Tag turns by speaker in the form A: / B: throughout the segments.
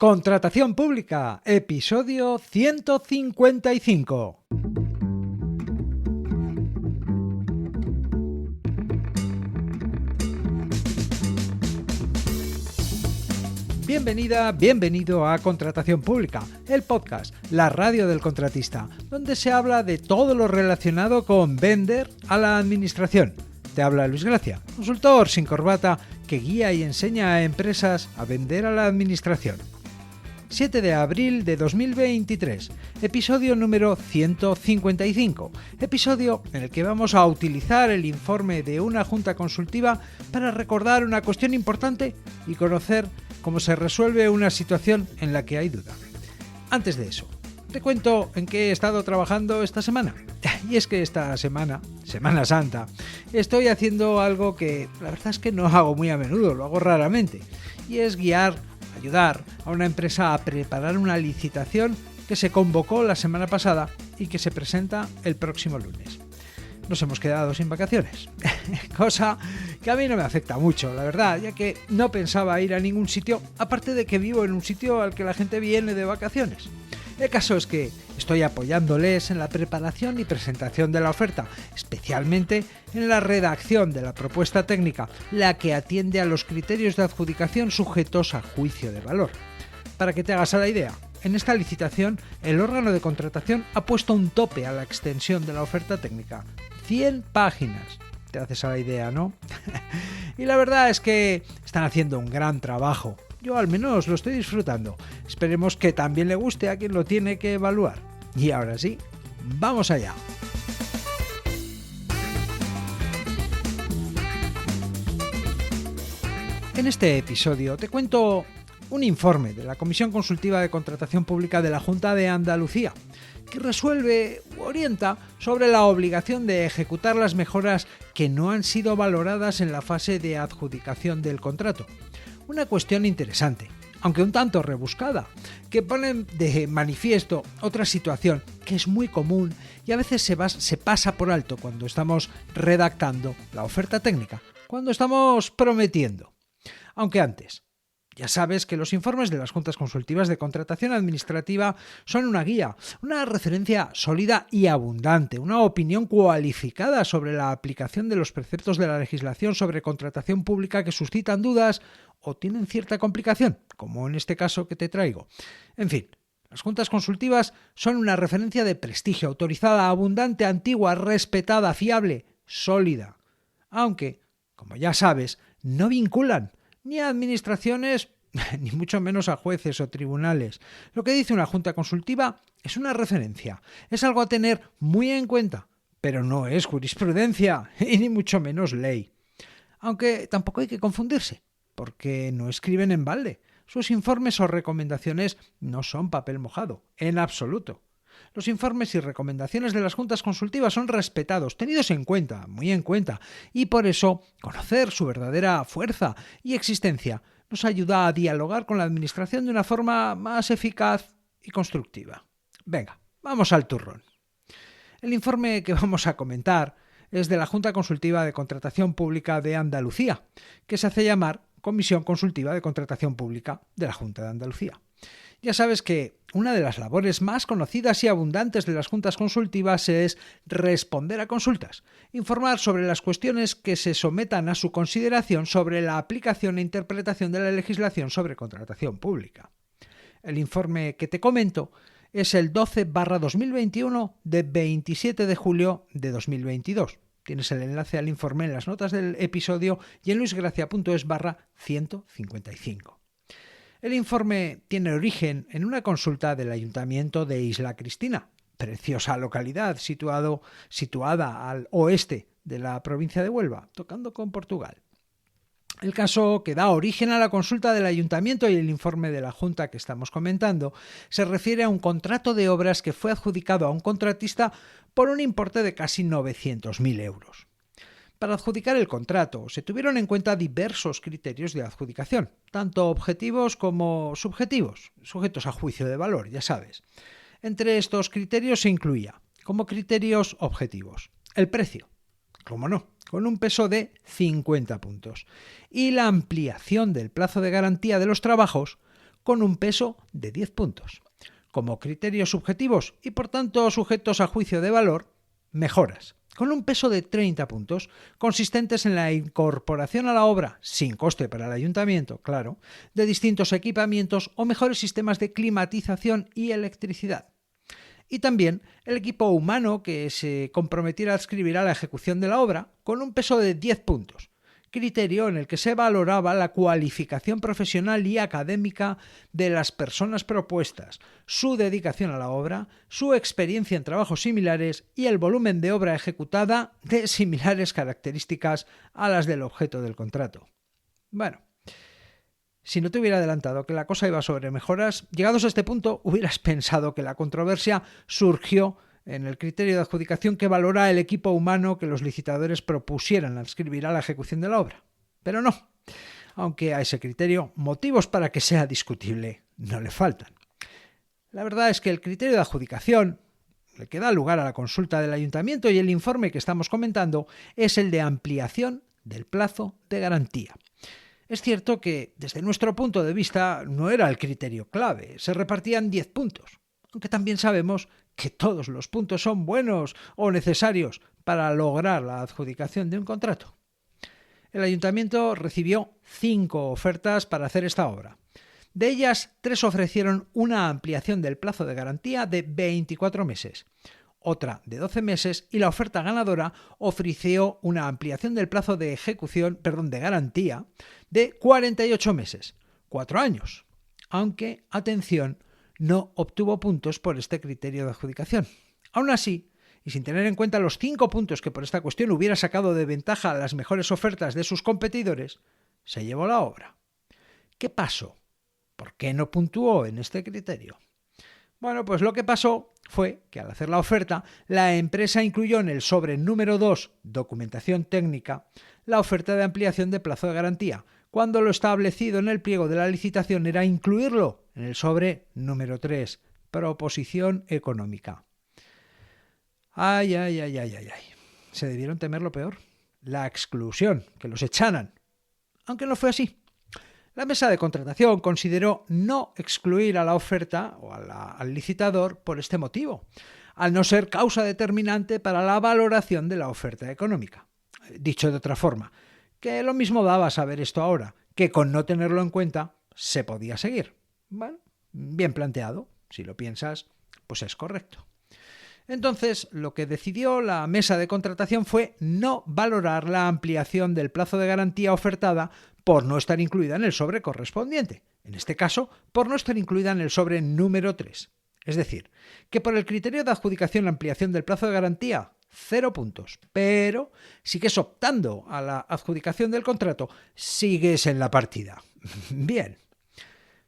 A: Contratación pública, episodio 155. Bienvenida, bienvenido a Contratación Pública, el podcast, la radio del contratista, donde se habla de todo lo relacionado con vender a la administración. Te habla Luis Gracia, consultor sin corbata que guía y enseña a empresas a vender a la administración. 7 de abril de 2023, episodio número 155, episodio en el que vamos a utilizar el informe de una junta consultiva para recordar una cuestión importante y conocer cómo se resuelve una situación en la que hay duda. Antes de eso, te cuento en qué he estado trabajando esta semana. Y es que esta semana, Semana Santa, estoy haciendo algo que la verdad es que no hago muy a menudo, lo hago raramente, y es ayudar a una empresa a preparar una licitación que se convocó la semana pasada y que se presenta el próximo lunes. Nos hemos quedado sin vacaciones, cosa que a mí no me afecta mucho, la verdad, ya que no pensaba ir a ningún sitio, aparte de que vivo en un sitio al que la gente viene de vacaciones. El caso es que estoy apoyándoles en la preparación y presentación de la oferta, especialmente en la redacción de la propuesta técnica, la que atiende a los criterios de adjudicación sujetos a juicio de valor. Para que te hagas a la idea, en esta licitación el órgano de contratación ha puesto un tope a la extensión de la oferta técnica, 100 páginas. Te haces a la idea, ¿no? Y la verdad es que están haciendo un gran trabajo. Yo al menos lo estoy disfrutando. Esperemos que también le guste a quien lo tiene que evaluar. Y ahora sí, ¡vamos allá! En este episodio te cuento un informe de la Comisión Consultiva de Contratación Pública de la Junta de Andalucía, que resuelve u orienta sobre la obligación de ejecutar las mejoras que no han sido valoradas en la fase de adjudicación del contrato. Una cuestión interesante, aunque un tanto rebuscada, que pone de manifiesto otra situación que es muy común y a veces se pasa por alto cuando estamos redactando la oferta técnica, cuando estamos prometiendo. Aunque antes, ya sabes que los informes de las juntas consultivas de contratación administrativa son una guía, una referencia sólida y abundante, una opinión cualificada sobre la aplicación de los preceptos de la legislación sobre contratación pública que suscitan dudas o tienen cierta complicación, como en este caso que te traigo. En fin, las juntas consultivas son una referencia de prestigio, autorizada, abundante, antigua, respetada, fiable, sólida. Aunque, como ya sabes, no vinculan ni a administraciones, ni mucho menos a jueces o tribunales. Lo que dice una junta consultiva es una referencia, es algo a tener muy en cuenta, pero no es jurisprudencia y ni mucho menos ley. Aunque tampoco hay que confundirse, porque no escriben en balde. Sus informes o recomendaciones no son papel mojado, en absoluto. Los informes y recomendaciones de las juntas consultivas son respetados, tenidos en cuenta, muy en cuenta, y por eso conocer su verdadera fuerza y existencia nos ayuda a dialogar con la administración de una forma más eficaz y constructiva. Venga, vamos al turrón. El informe que vamos a comentar es de la Junta Consultiva de Contratación Pública de Andalucía, que se hace llamar Comisión Consultiva de Contratación Pública de la Junta de Andalucía. Ya sabes que una de las labores más conocidas y abundantes de las juntas consultivas es responder a consultas, informar sobre las cuestiones que se sometan a su consideración sobre la aplicación e interpretación de la legislación sobre contratación pública. El informe que te comento es el 12/2021 de 27 de julio de 2022. Tienes el enlace al informe en las notas del episodio y en luisgracia.es/155. El informe tiene origen en una consulta del Ayuntamiento de Isla Cristina, preciosa localidad situada al oeste de la provincia de Huelva, tocando con Portugal. El caso que da origen a la consulta del Ayuntamiento y el informe de la Junta que estamos comentando se refiere a un contrato de obras que fue adjudicado a un contratista por un importe de casi 900.000 euros. Para adjudicar el contrato se tuvieron en cuenta diversos criterios de adjudicación, tanto objetivos como subjetivos, sujetos a juicio de valor, ya sabes. Entre estos criterios se incluía, como criterios objetivos, el precio, cómo no, con un peso de 50 puntos, y la ampliación del plazo de garantía de los trabajos con un peso de 10 puntos. Como criterios subjetivos y por tanto sujetos a juicio de valor, mejoras, con un peso de 30 puntos, consistentes en la incorporación a la obra, sin coste para el ayuntamiento, claro, de distintos equipamientos o mejores sistemas de climatización y electricidad. Y también el equipo humano que se comprometiera a adscribir a la ejecución de la obra, con un peso de 10 puntos, criterio en el que se valoraba la cualificación profesional y académica de las personas propuestas, su dedicación a la obra, su experiencia en trabajos similares y el volumen de obra ejecutada de similares características a las del objeto del contrato. Bueno, si no te hubiera adelantado que la cosa iba sobre mejoras, llegados a este punto hubieras pensado que la controversia surgió en el criterio de adjudicación que valora el equipo humano que los licitadores propusieran adscribir a la ejecución de la obra. Pero no, aunque a ese criterio motivos para que sea discutible no le faltan. La verdad es que el criterio de adjudicación, el que da lugar a la consulta del ayuntamiento y el informe que estamos comentando, es el de ampliación del plazo de garantía. Es cierto que, desde nuestro punto de vista, no era el criterio clave, se repartían 10 puntos, aunque también sabemos que todos los puntos son buenos o necesarios para lograr la adjudicación de un contrato. El ayuntamiento recibió 5 ofertas para hacer esta obra. De ellas, 3 ofrecieron una ampliación del plazo de garantía de 24 meses, otra de 12 meses y la oferta ganadora ofreció una ampliación del plazo de de garantía de 48 meses, 4 años, aunque, atención, no obtuvo puntos por este criterio de adjudicación. Aún así, y sin tener en cuenta los 5 puntos que por esta cuestión hubiera sacado de ventaja a las mejores ofertas de sus competidores, se llevó la obra. ¿Qué pasó? ¿Por qué no puntuó en este criterio? Bueno, pues lo que pasó fue que al hacer la oferta, la empresa incluyó en el sobre número 2, documentación técnica, la oferta de ampliación de plazo de garantía, cuando lo establecido en el pliego de la licitación era incluirlo en el sobre número 3, proposición económica. Ay. Se debieron temer lo peor, la exclusión, que los echaran. Aunque no fue así. La mesa de contratación consideró no excluir a la oferta o al licitador por este motivo, al no ser causa determinante para la valoración de la oferta económica. Dicho de otra forma, que lo mismo daba saber esto ahora, que con no tenerlo en cuenta se podía seguir. Bueno, bien planteado, si lo piensas, pues es correcto. Entonces, lo que decidió la mesa de contratación fue no valorar la ampliación del plazo de garantía ofertada por no estar incluida en el sobre correspondiente, en este caso, por no estar incluida en el sobre número 3. Es decir, que por el criterio de adjudicación la ampliación del plazo de garantía, 0 puntos, pero sigues optando a la adjudicación del contrato, sigues en la partida. Bien.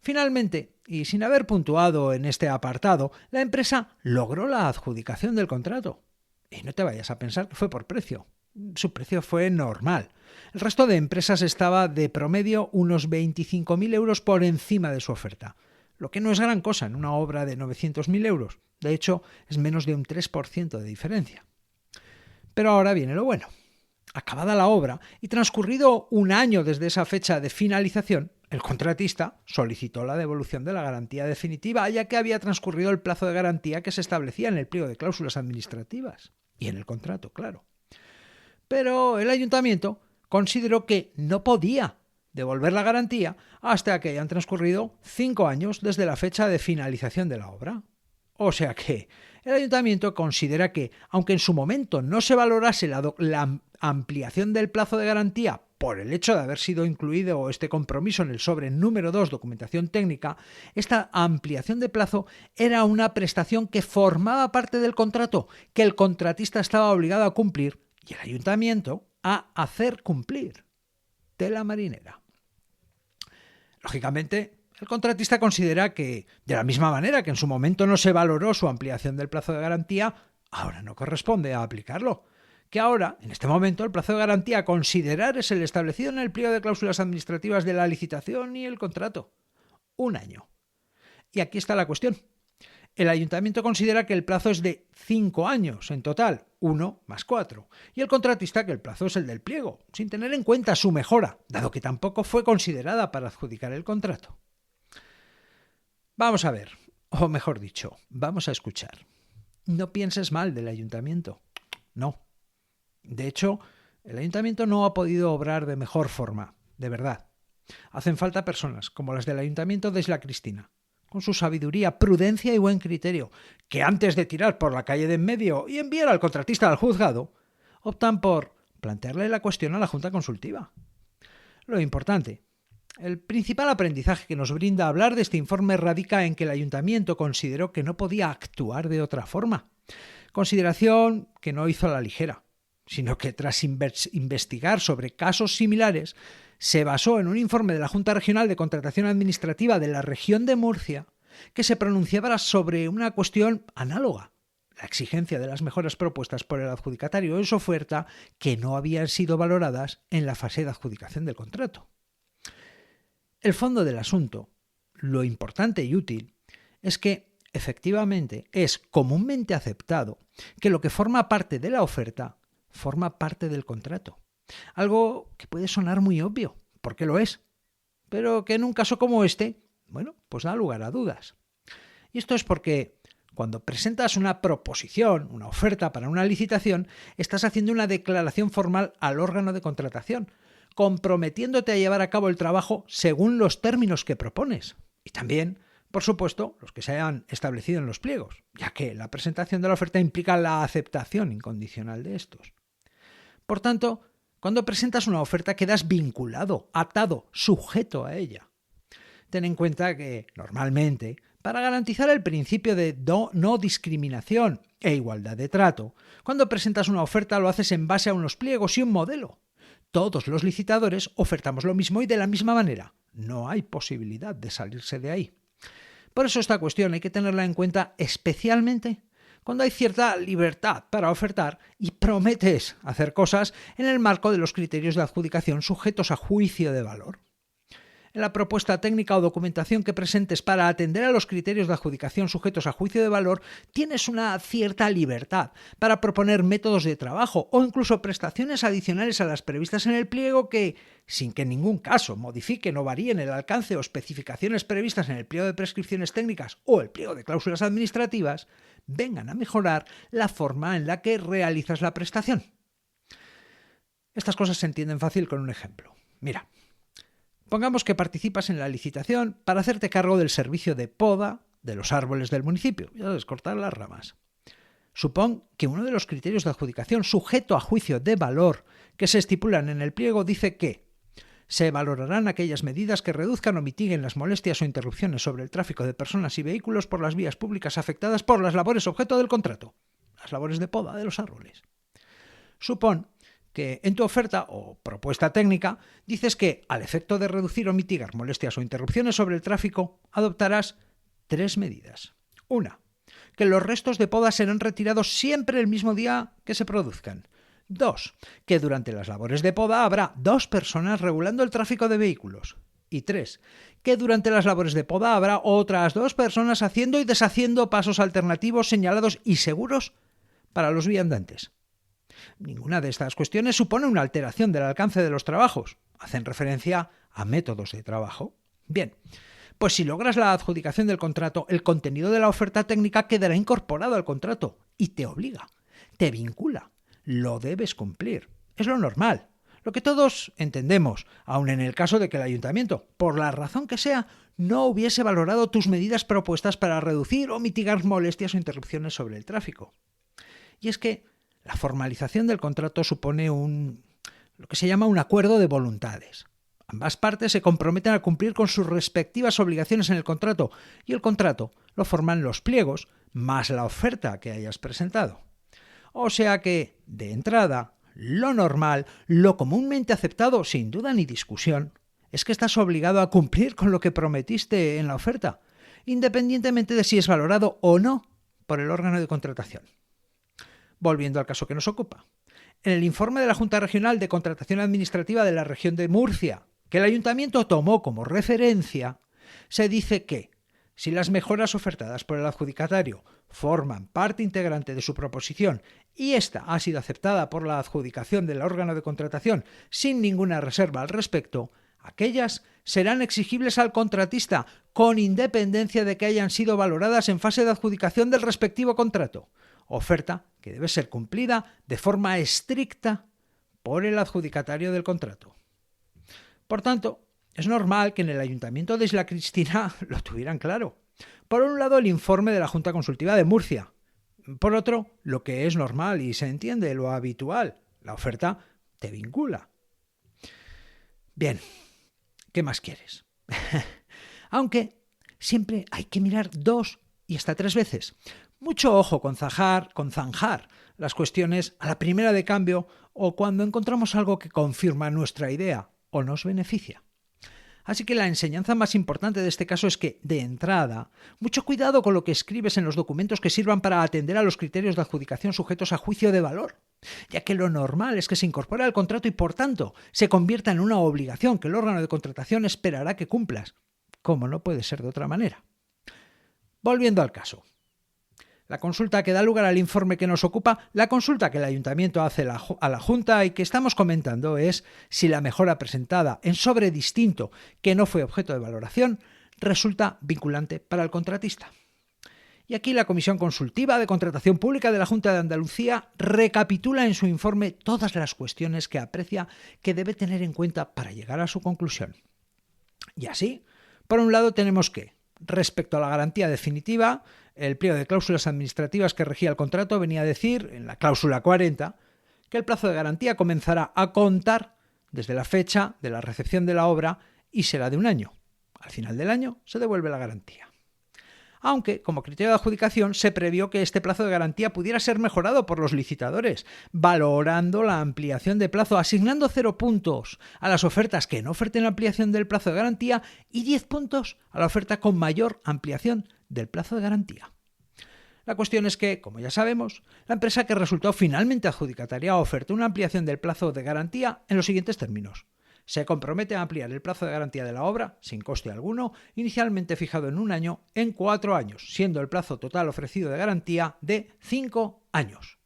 A: Finalmente, y sin haber puntuado en este apartado, la empresa logró la adjudicación del contrato. Y no te vayas a pensar que fue por precio. Su precio fue normal. El resto de empresas estaba de promedio unos 25.000 euros por encima de su oferta, lo que no es gran cosa en una obra de 900.000 euros. De hecho, es menos de un 3% de diferencia. Pero ahora viene lo bueno. Acabada la obra y transcurrido un año desde esa fecha de finalización, el contratista solicitó la devolución de la garantía definitiva, ya que había transcurrido el plazo de garantía que se establecía en el pliego de cláusulas administrativas y en el contrato, claro. Pero el ayuntamiento consideró que no podía devolver la garantía hasta que hayan transcurrido 5 años desde la fecha de finalización de la obra. O sea que el ayuntamiento considera que, aunque en su momento no se valorase la ampliación del plazo de garantía por el hecho de haber sido incluido este compromiso en el sobre número 2, documentación técnica, esta ampliación de plazo era una prestación que formaba parte del contrato, que el contratista estaba obligado a cumplir y el ayuntamiento a hacer cumplir. Tela marinera. Lógicamente, el contratista considera que, de la misma manera que en su momento no se valoró su ampliación del plazo de garantía, ahora no corresponde a aplicarlo. Que ahora, en este momento, el plazo de garantía a considerar es el establecido en el pliego de cláusulas administrativas de la licitación y el contrato. 1 año. Y aquí está la cuestión. El ayuntamiento considera que el plazo es de 5 años en total, 1 más 4, y el contratista que el plazo es el del pliego, sin tener en cuenta su mejora, dado que tampoco fue considerada para adjudicar el contrato. Vamos a ver, o mejor dicho, vamos a escuchar. No pienses mal del ayuntamiento. No. De hecho, el ayuntamiento no ha podido obrar de mejor forma, de verdad. Hacen falta personas como las del ayuntamiento de Isla Cristina, con su sabiduría, prudencia y buen criterio, que antes de tirar por la calle de en medio y enviar al contratista al juzgado, optan por plantearle la cuestión a la Junta Consultiva. Lo importante, el principal aprendizaje que nos brinda hablar de este informe radica en que el ayuntamiento consideró que no podía actuar de otra forma. Consideración que no hizo a la ligera, sino que tras investigar sobre casos similares, se basó en un informe de la Junta Regional de Contratación Administrativa de la región de Murcia que se pronunciaba sobre una cuestión análoga, la exigencia de las mejoras propuestas por el adjudicatario en su oferta que no habían sido valoradas en la fase de adjudicación del contrato. El fondo del asunto, lo importante y útil, es que efectivamente es comúnmente aceptado que lo que forma parte de la oferta forma parte del contrato. Algo que puede sonar muy obvio, porque lo es, pero que en un caso como este, pues da lugar a dudas. Y esto es porque cuando presentas una proposición, una oferta para una licitación, estás haciendo una declaración formal al órgano de contratación, comprometiéndote a llevar a cabo el trabajo según los términos que propones. Y también, por supuesto, los que se hayan establecido en los pliegos, ya que la presentación de la oferta implica la aceptación incondicional de estos. Por tanto, cuando presentas una oferta quedas vinculado, atado, sujeto a ella. Ten en cuenta que, normalmente, para garantizar el principio de no discriminación e igualdad de trato, cuando presentas una oferta lo haces en base a unos pliegos y un modelo. Todos los licitadores ofertamos lo mismo y de la misma manera. No hay posibilidad de salirse de ahí. Por eso esta cuestión hay que tenerla en cuenta especialmente cuando hay cierta libertad para ofertar y prometes hacer cosas en el marco de los criterios de adjudicación sujetos a juicio de valor. En la propuesta técnica o documentación que presentes para atender a los criterios de adjudicación sujetos a juicio de valor, tienes una cierta libertad para proponer métodos de trabajo o incluso prestaciones adicionales a las previstas en el pliego que, sin que en ningún caso modifiquen o varíen el alcance o especificaciones previstas en el pliego de prescripciones técnicas o el pliego de cláusulas administrativas, vengan a mejorar la forma en la que realizas la prestación. Estas cosas se entienden fácil con un ejemplo. Mira, pongamos que participas en la licitación para hacerte cargo del servicio de poda de los árboles del municipio, ya sabes, cortar las ramas. Supón que uno de los criterios de adjudicación sujeto a juicio de valor que se estipulan en el pliego dice que se valorarán aquellas medidas que reduzcan o mitiguen las molestias o interrupciones sobre el tráfico de personas y vehículos por las vías públicas afectadas por las labores objeto del contrato, las labores de poda de los árboles. Supón que en tu oferta o propuesta técnica dices que, al efecto de reducir o mitigar molestias o interrupciones sobre el tráfico, adoptarás 3 medidas. 1. Que los restos de poda serán retirados siempre el mismo día que se produzcan. 2. Que durante las labores de poda habrá 2 personas regulando el tráfico de vehículos. Y 3. Que durante las labores de poda habrá otras 2 personas haciendo y deshaciendo pasos alternativos señalados y seguros para los viandantes. Ninguna de estas cuestiones supone una alteración del alcance de los trabajos. Hacen referencia a métodos de trabajo. Bien, pues si logras la adjudicación del contrato, el contenido de la oferta técnica quedará incorporado al contrato y te obliga, te vincula. Lo debes cumplir. Es lo normal. Lo que todos entendemos, aun en el caso de que el ayuntamiento, por la razón que sea, no hubiese valorado tus medidas propuestas para reducir o mitigar molestias o interrupciones sobre el tráfico. Y es que la formalización del contrato supone lo que se llama un acuerdo de voluntades. Ambas partes se comprometen a cumplir con sus respectivas obligaciones en el contrato y el contrato lo forman los pliegos más la oferta que hayas presentado. O sea que, de entrada, lo normal, lo comúnmente aceptado, sin duda ni discusión, es que estás obligado a cumplir con lo que prometiste en la oferta, independientemente de si es valorado o no por el órgano de contratación. Volviendo al caso que nos ocupa. En el informe de la Junta Regional de Contratación Administrativa de la región de Murcia, que el ayuntamiento tomó como referencia, se dice que si las mejoras ofertadas por el adjudicatario forman parte integrante de su proposición y ésta ha sido aceptada por la adjudicación del órgano de contratación sin ninguna reserva al respecto, Aquellas serán exigibles al contratista, con independencia de que hayan sido valoradas en fase de adjudicación del respectivo contrato. Oferta que debe ser cumplida de forma estricta por el adjudicatario del contrato. Por tanto, es normal que en el Ayuntamiento de Isla Cristina lo tuvieran claro. Por un lado, el informe de la Junta Consultiva de Murcia. Por otro, lo que es normal y se entiende, lo habitual, la oferta te vincula. Bien, ¿qué más quieres? Aunque siempre hay que mirar 2 y hasta 3 veces. Mucho ojo con zanjar las cuestiones a la primera de cambio o cuando encontramos algo que confirma nuestra idea o nos beneficia. Así que la enseñanza más importante de este caso es que, de entrada, mucho cuidado con lo que escribes en los documentos que sirvan para atender a los criterios de adjudicación sujetos a juicio de valor, ya que lo normal es que se incorpore al contrato y, por tanto, se convierta en una obligación que el órgano de contratación esperará que cumplas, como no puede ser de otra manera. Volviendo al caso. La consulta que da lugar al informe que nos ocupa, la consulta que el Ayuntamiento hace a la Junta y que estamos comentando es si la mejora presentada en sobre distinto que no fue objeto de valoración resulta vinculante para el contratista. Y aquí la Comisión Consultiva de Contratación Pública de la Junta de Andalucía recapitula en su informe todas las cuestiones que aprecia que debe tener en cuenta para llegar a su conclusión. Y así, por un lado tenemos que, respecto a la garantía definitiva, el pliego de cláusulas administrativas que regía el contrato venía a decir, en la cláusula 40, que el plazo de garantía comenzará a contar desde la fecha de la recepción de la obra y será de 1 año. Al final del año se devuelve la garantía. Aunque, como criterio de adjudicación, se previó que este plazo de garantía pudiera ser mejorado por los licitadores, valorando la ampliación de plazo, asignando 0 puntos a las ofertas que no oferten ampliación del plazo de garantía y 10 puntos a la oferta con mayor ampliación del plazo de garantía. La cuestión es que, como ya sabemos, la empresa que resultó finalmente adjudicataria ofertó una ampliación del plazo de garantía en los siguientes términos. Se compromete a ampliar el plazo de garantía de la obra, sin coste alguno, inicialmente fijado en 1 año, en 4 años, siendo el plazo total ofrecido de garantía de 5 años.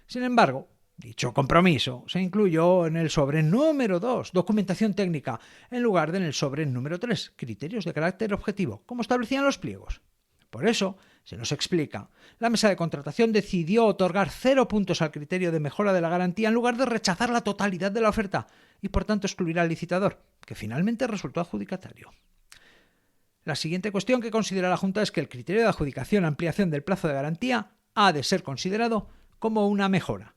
A: Sin embargo, dicho compromiso se incluyó en el sobre número 2, documentación técnica, en lugar de en el sobre número 3, criterios de carácter objetivo, como establecían los pliegos. Por eso, se nos explica, la mesa de contratación decidió otorgar 0 puntos al criterio de mejora de la garantía en lugar de rechazar la totalidad de la oferta y por tanto excluir al licitador, que finalmente resultó adjudicatario. La siguiente cuestión que considera la Junta es que el criterio de adjudicación ampliación del plazo de garantía ha de ser considerado como una mejora.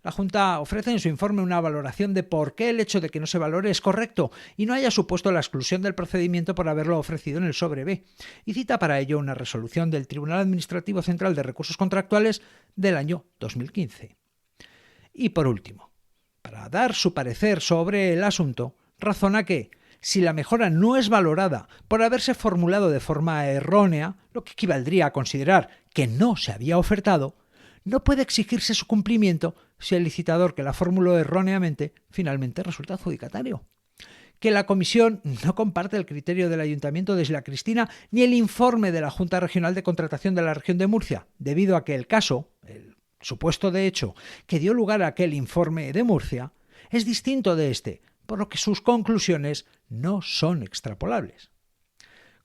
A: La Junta ofrece en su informe una valoración de por qué el hecho de que no se valore es correcto y no haya supuesto la exclusión del procedimiento por haberlo ofrecido en el sobre B, y cita para ello una resolución del Tribunal Administrativo Central de Recursos Contractuales del año 2015. Y por último, para dar su parecer sobre el asunto, razona que, si la mejora no es valorada por haberse formulado de forma errónea, lo que equivaldría a considerar que no se había ofertado, no puede exigirse su cumplimiento si el licitador que la formuló erróneamente finalmente resulta adjudicatario. Que la Comisión no comparte el criterio del Ayuntamiento de Isla Cristina ni el informe de la Junta Regional de Contratación de la Región de Murcia, debido a que el caso, el supuesto de hecho, que dio lugar a aquel informe de Murcia, es distinto de este, por lo que sus conclusiones no son extrapolables.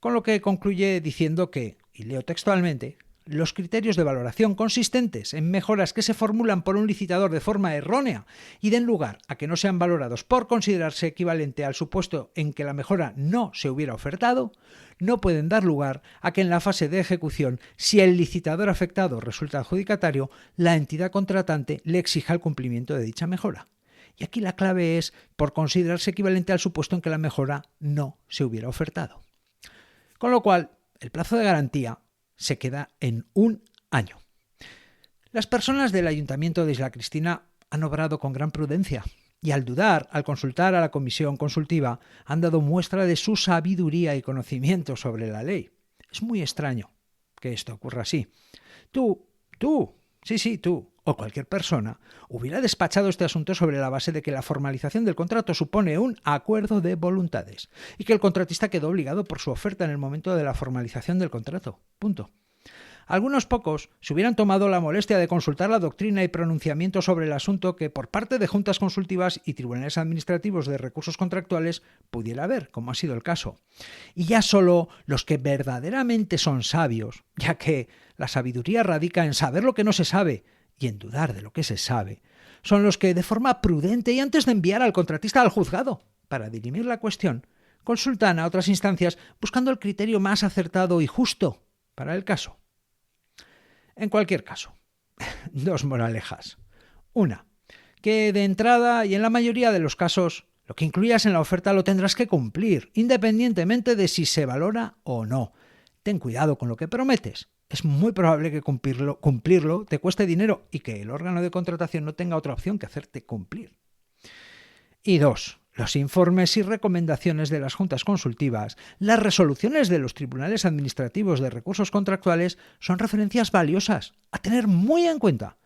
A: Con lo que concluye diciendo que, y leo textualmente, los criterios de valoración consistentes en mejoras que se formulan por un licitador de forma errónea y den lugar a que no sean valorados por considerarse equivalente al supuesto en que la mejora no se hubiera ofertado, no pueden dar lugar a que en la fase de ejecución, si el licitador afectado resulta adjudicatario, la entidad contratante le exija el cumplimiento de dicha mejora. Y aquí la clave es por considerarse equivalente al supuesto en que la mejora no se hubiera ofertado. Con lo cual, el plazo de garantía se queda en 1 año. Las personas del Ayuntamiento de Isla Cristina han obrado con gran prudencia y al dudar, al consultar a la comisión consultiva, han dado muestra de su sabiduría y conocimiento sobre la ley. Es muy extraño que esto ocurra así. Tú, o cualquier persona, hubiera despachado este asunto sobre la base de que la formalización del contrato supone un acuerdo de voluntades y que el contratista quedó obligado por su oferta en el momento de la formalización del contrato. Punto. Algunos pocos se hubieran tomado la molestia de consultar la doctrina y pronunciamiento sobre el asunto que por parte de juntas consultivas y tribunales administrativos de recursos contractuales pudiera haber, como ha sido el caso. Y ya solo los que verdaderamente son sabios, ya que la sabiduría radica en saber lo que no se sabe y en dudar de lo que se sabe, son los que de forma prudente y antes de enviar al contratista al juzgado para dirimir la cuestión, consultan a otras instancias buscando el criterio más acertado y justo para el caso. En cualquier caso, dos moralejas. Una, que de entrada y en la mayoría de los casos, lo que incluyas en la oferta lo tendrás que cumplir, independientemente de si se valora o no. Ten cuidado con lo que prometes. Es muy probable que cumplirlo te cueste dinero y que el órgano de contratación no tenga otra opción que hacerte cumplir. Y dos, los informes y recomendaciones de las juntas consultivas, las resoluciones de los tribunales administrativos de recursos contractuales son referencias valiosas a tener muy en cuenta,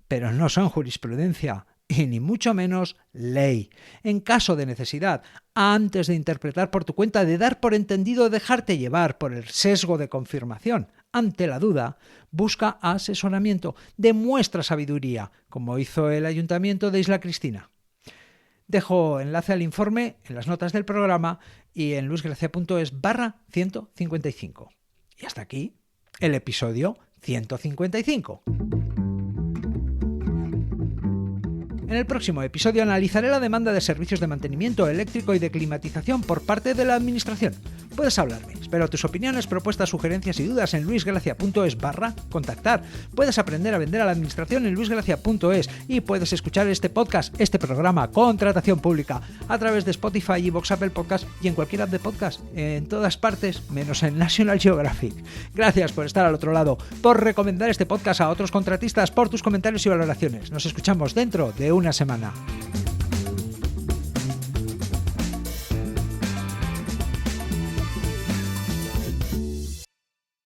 A: pero no son jurisprudencia y ni mucho menos ley. En caso de necesidad, antes de interpretar por tu cuenta, de dar por entendido, dejarte llevar por el sesgo de confirmación, ante la duda, busca asesoramiento, demuestra sabiduría, como hizo el Ayuntamiento de Isla Cristina. Dejo enlace al informe en las notas del programa y en luisgracia.es/155. Y hasta aquí el episodio 155. En el próximo episodio analizaré la demanda de servicios de mantenimiento eléctrico y de climatización por parte de la Administración. Puedes hablarme. Espero tus opiniones, propuestas, sugerencias y dudas en luisgracia.es/contactar. Puedes aprender a vender a la Administración en luisgracia.es y puedes escuchar este podcast, este programa Contratación Pública, a través de Spotify, iVoox, Apple Podcast y en cualquier app de podcast, en todas partes, menos en National Geographic. Gracias por estar al otro lado, por recomendar este podcast a otros contratistas, por tus comentarios y valoraciones. Nos escuchamos dentro de una semana.